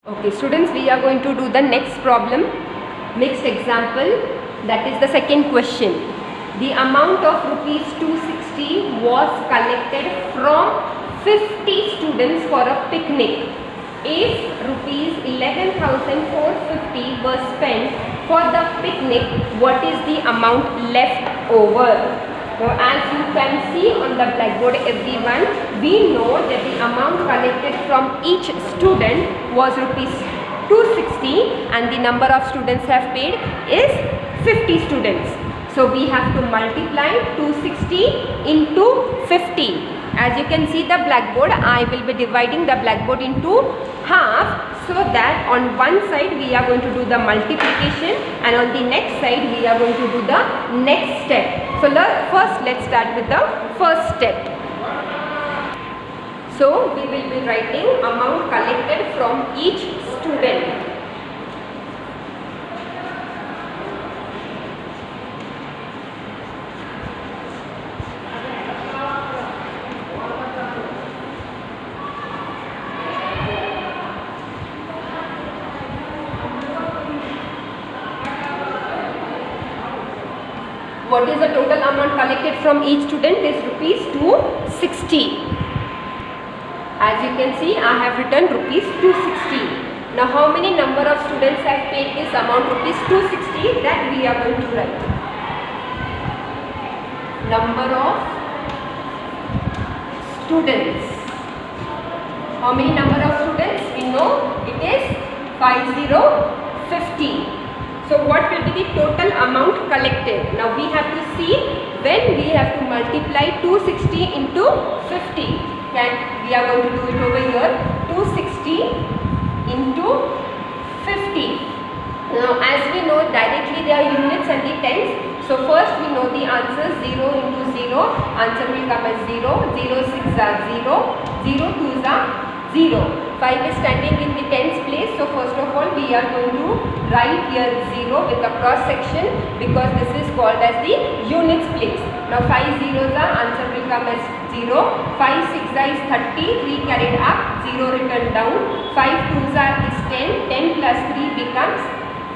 Okay, students, we are going to do the next problem, mixed example, that is the second question. The amount of rupees 260 was collected from 50 students for a picnic. If rupees 11,450 were spent for the picnic, what is the amount left over? So as you can see on the blackboard, everyone, we know that the amount collected from each student was rupees 260 and the number of students have paid is 50 students. So we have to multiply 260 into 50. As you can see the blackboard, I will be dividing the blackboard into half, so that on one side we are going to do the multiplication and on the next side we are going to do the next step. So first let's start with the first step. So we will be writing amount collected from each student. What is the total amount collected from each student is rupees 260. As you can see, I have written rupees 260. Now how many number of students have paid this amount rupees 260, that we are going to write. Number of students. How many number of students? We know it is 50. So what will be the total amount collected? Now we have to see when we have to multiply 260 into 50. We are going to do it over here. 260 into 50. Now as we know, directly they are units and the tens. So first we know the answer, 0 into 0. Answer will come as 0. 0 6 are 0. 0 2s are 0. 5 is standing in the tens place, so first of all we are going to write here 0 with a cross section, because this is called as the units place. Now 5 zeros are, answer will come as 0. 5 6 is 30, 3 carried up, 0 written down. 5 2s are is 10, 10 plus 3 becomes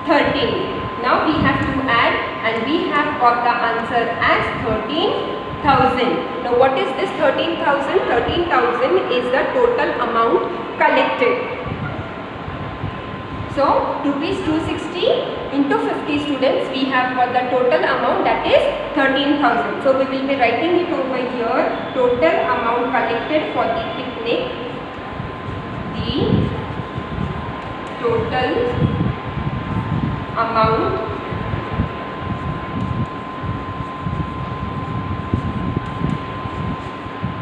13. Now we have to add and we have got the answer as 13,000. Now what is this 13,000? 13,000 is the total amount collected. So rupees 260 into 50 students, we have got the total amount, that is 13,000. So we will be writing it over here. Total amount collected for the picnic. The total amount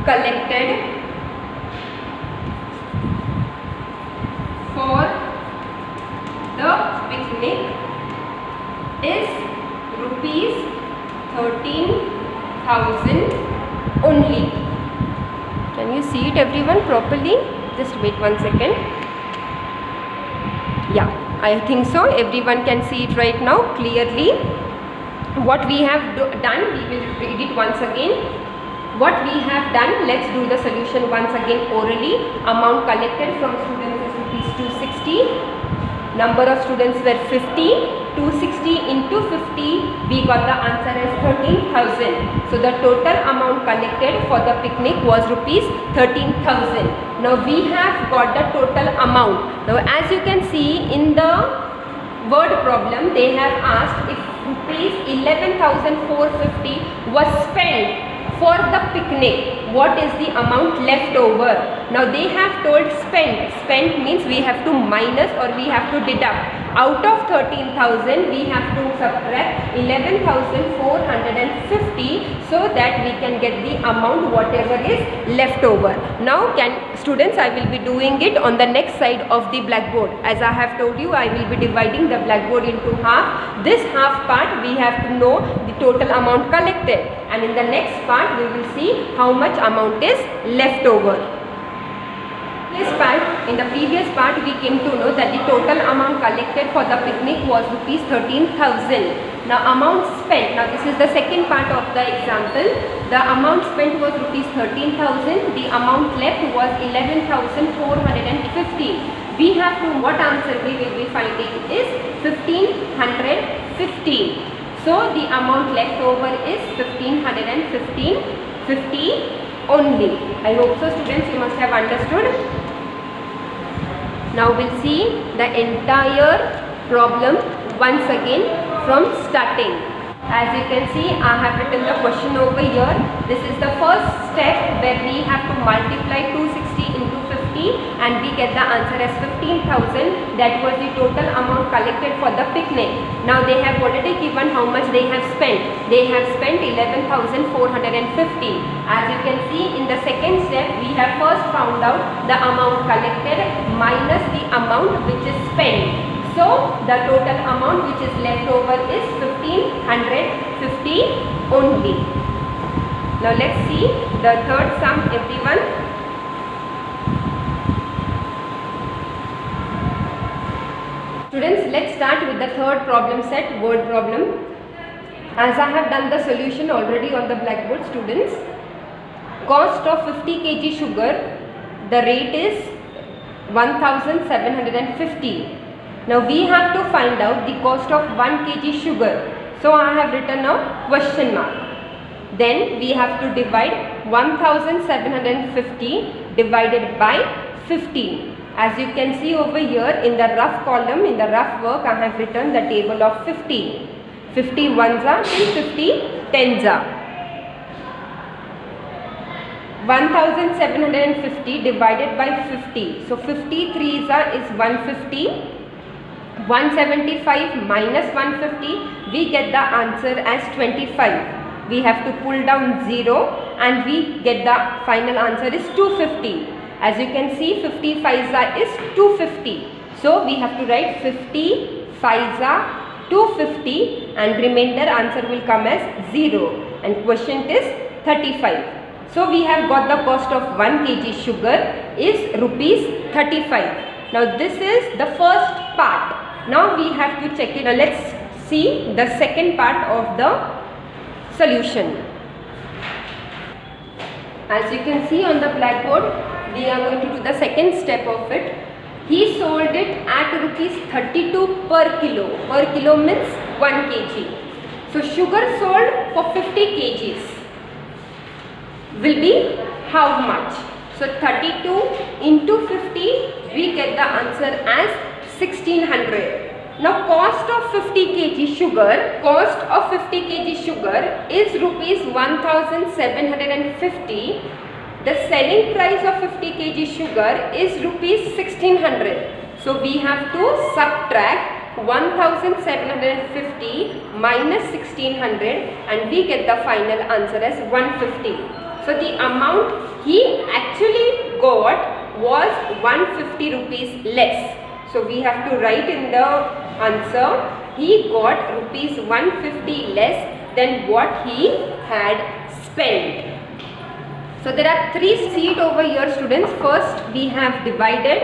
collected for the picnic is rupees 13,000 only. Can you see it everyone properly? Just wait one second. Yeah, I think so. Everyone can see it right now clearly. What we have done, we will read it once again. What we have done, let's do the solution once again orally. Amount collected from students is rupees 260. Number of students were 50. 260 into 50, we got the answer as 13,000. So the total amount collected for the picnic was rupees 13,000. Now we have got the total amount. Now as you can see in the word problem, they have asked if rupees 11,450 was spent for the picnic, what is the amount left over? Now they have told spent. Spent means we have to minus or we have to deduct. Out of 13,000 we have to subtract 11,450, so that we can get the amount whatever is left over. Now students, I will be doing it on the next side of the blackboard. As I have told you, I will be dividing the blackboard into half. This half part we have to know the total amount collected, and in the next part we will see how much amount is left over. In the previous part, we came to know that the total amount collected for the picnic was rupees 13,000. Now amount spent, now this is the second part of the example. The amount spent was rupees 13,000. The amount left was 11,450. We have to, what answer we will be finding is 1,515. So the amount left over is 1,550 only. I hope so students, you must have understood. Now we'll see the entire problem once again from starting. As you can see, I have written the question over here. This is the first step where we have to multiply 260 into 50 and we get the answer as 15,000. That was the total amount collected for the picnic. Now they have already given how much they have spent. They have spent 11,450. As you can see, in the second step, we have first found out the amount collected minus the amount which is spent. So the total amount which is left over is 1,550 only. Now let's see the third sum, everyone. Students, let's start with the third problem set, word problem. As I have done the solution already on the blackboard, students, cost of 50 kg sugar, the rate is 1,750. Now we have to find out the cost of 1 kg sugar. So I have written a question mark. Then we have to divide 1,750 divided by 15. As you can see over here in the rough column, in the rough work, I have written the table of 50. 50 ones are and 50 tens are. 1,750 divided by 50. So 50 threes are is 150. 175 minus 150, we get the answer as 25. We have to pull down 0 and we get the final answer is 250. As you can see, 50 5s is 250. So we have to write 50 5s 250 and remainder answer will come as 0 and quotient is 35. So we have got the cost of 1 kg sugar is rupees 35. Now this is the first part. Now we have to check it. Now let's see the second part of the solution. As you can see on the blackboard, we are going to do the second step of it. He sold it at rupees 32 per kilo. Per kilo means 1 kg. So sugar sold for 50 kgs will be how much? So 32 into 50, we get the answer as 1600. Now cost of 50 kg sugar, is rupees 1750. The selling price of 50 kg sugar is rupees 1600. So we have to subtract 1750 minus 1600 and we get the final answer as 150. So the amount he actually got was 150 rupees less. So we have to write in the answer, he got rupees 150 less than what he had spent. So there are 3 seeds over here, students. First we have divided,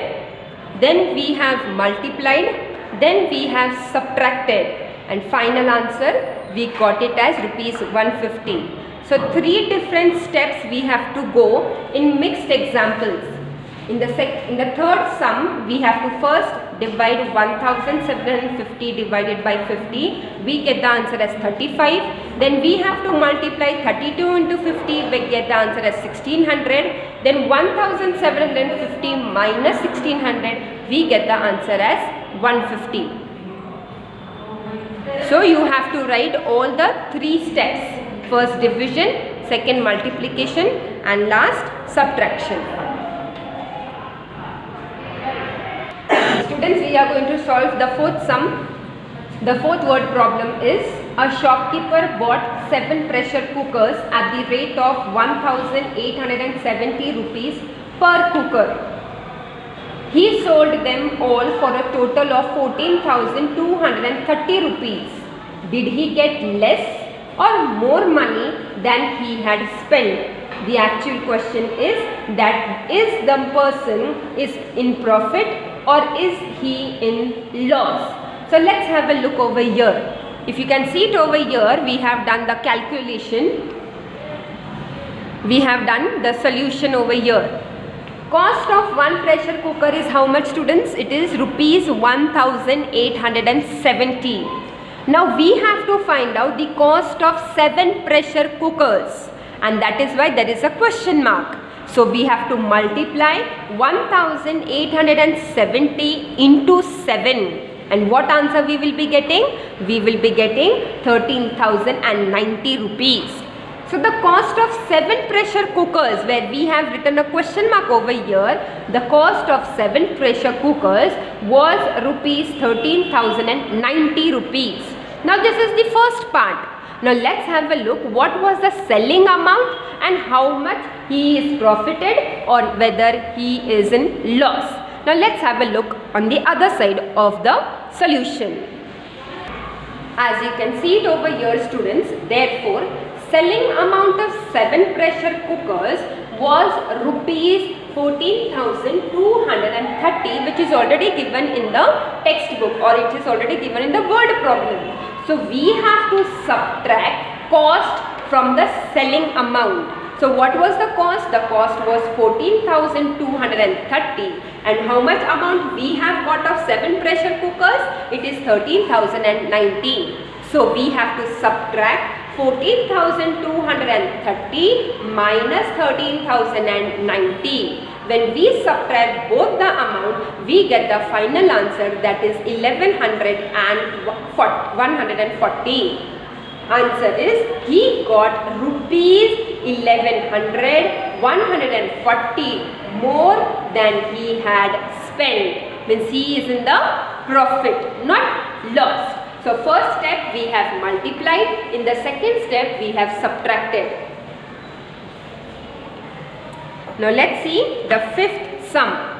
then we have multiplied, then we have subtracted, and final answer we got it as rupees 150. So 3 different steps we have to go in mixed examples. In the third sum, we have to first divide 1750 divided by 50. We get the answer as 35. Then we have to multiply 32 into 50. We get the answer as 1600. Then 1750 minus 1600. We get the answer as 150. So you have to write all the 3 steps. First division, second multiplication, and last subtraction. Students, we are going to solve the fourth sum. The fourth word problem is a shopkeeper bought 7 pressure cookers at the rate of 1870 rupees per cooker. He sold them all for a total of 14,230 rupees. Did he get less or more money than he had spent? The actual question is that is the person is in profit or is he in loss? So let's have a look over here. If you can see it over here, we have done the calculation. We have done the solution over here. Cost of one pressure cooker is how much, students? It is rupees 1870. Now we have to find out the cost of 7 pressure cookers, and that is why there is a question mark. So we have to multiply 1870 into 7. And what answer we will be getting? We will be getting 13,090 rupees. So the cost of 7 pressure cookers, where we have written a question mark over here, the cost of 7 pressure cookers was rupees 13,090 rupees. Now this is the first part. Now let's have a look what was the selling amount and how much he is profited or whether he is in loss. Now let's have a look on the other side of the solution. As you can see it over here, students, therefore selling amount of 7 pressure cookers was rupees 14,230, which is already given in the textbook, or it is already given in the word problem. So we have to subtract cost from the selling amount. So what was the cost? The cost was 14,230, and how much amount we have got of 7 pressure cookers? It is 13,019. So we have to subtract 14,230 minus 13,090. When we subtract both the amount, we get the final answer, that is 1,140. Answer is he got rupees 1,140 more than he had spent. Means he is in the profit, not loss. So first step we have multiplied, in the second step we have subtracted. Now let's see the fifth sum.